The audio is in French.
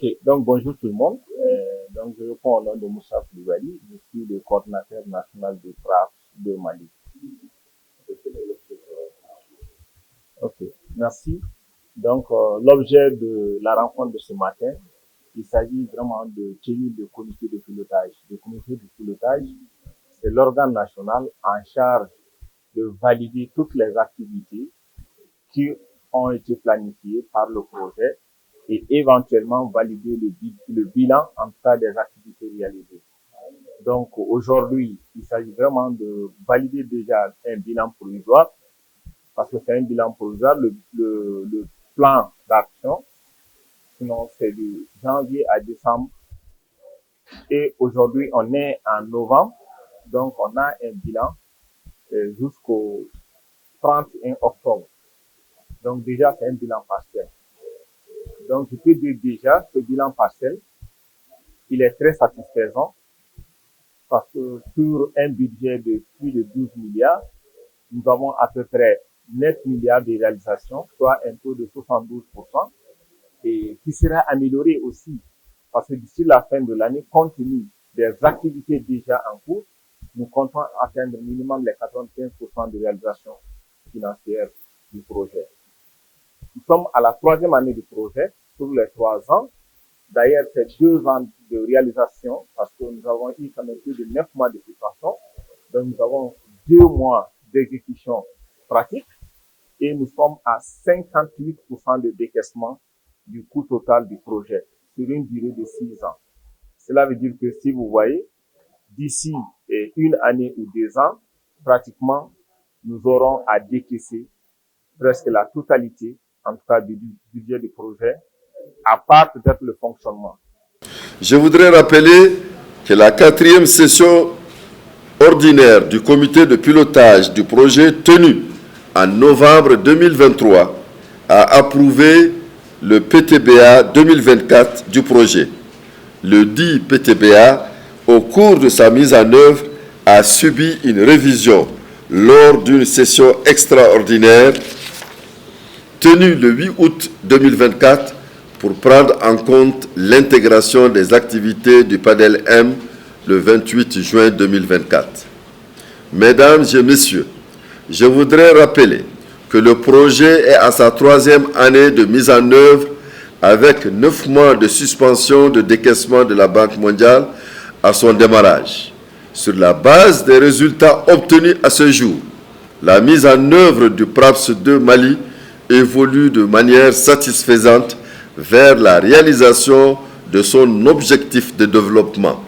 Ok, donc bonjour tout le monde. Donc je réponds au nom de Moussa Koulibaly, je suis le coordinateur national du PRAF de Mali. Ok, merci. Donc l'objet de la rencontre de ce matin, il s'agit vraiment de tenir le comité de pilotage. Le comité de pilotage, c'est l'organe national en charge de valider toutes les activités qui ont été planifiées par le projet et éventuellement valider le bilan en cas des activités réalisées. Donc aujourd'hui, il s'agit vraiment de valider déjà un bilan provisoire, parce que c'est un bilan provisoire, le plan d'action, sinon c'est de janvier à décembre. Et aujourd'hui, on est en novembre, donc on a un bilan jusqu'au 31 octobre. Donc déjà, c'est un bilan partiel. Donc je peux dire déjà, ce bilan partiel, il est très satisfaisant, parce que sur un budget de plus de 12 milliards, nous avons à peu près 9 milliards de réalisations, soit un taux de 72%, et qui sera amélioré aussi, parce que d'ici la fin de l'année, compte tenu des activités déjà en cours, nous comptons atteindre minimum les 95% de réalisation financière du projet. Nous sommes à la 3e année du projet, sur les 3 ans. D'ailleurs, c'est 2 ans de réalisation, parce que nous avons eu quand même plus de 9 mois de préparation. Donc, nous avons 2 mois d'exécution pratique et nous sommes à 58% de décaissement du coût total du projet sur une durée de 6 ans. Cela veut dire que si vous voyez, d'ici 1 année ou 2 ans, pratiquement, nous aurons à décaisser presque la totalité, en tout cas du budget du projet, à part peut-être le fonctionnement. Je voudrais rappeler que la 4e session ordinaire du comité de pilotage du projet tenue en novembre 2023 a approuvé le PTBA 2024 du projet. Le dit PTBA, au cours de sa mise en œuvre, a subi une révision lors d'une session extraordinaire tenue le 8 août 2024 pour prendre en compte l'intégration des activités du panel M le 28 juin 2024. Mesdames et messieurs, je voudrais rappeler que le projet est à sa 3e année de mise en œuvre avec 9 mois de suspension de décaissement de la Banque mondiale à son démarrage. Sur la base des résultats obtenus à ce jour, la mise en œuvre du PRAPS 2 Mali évolue de manière satisfaisante vers la réalisation de son objectif de développement.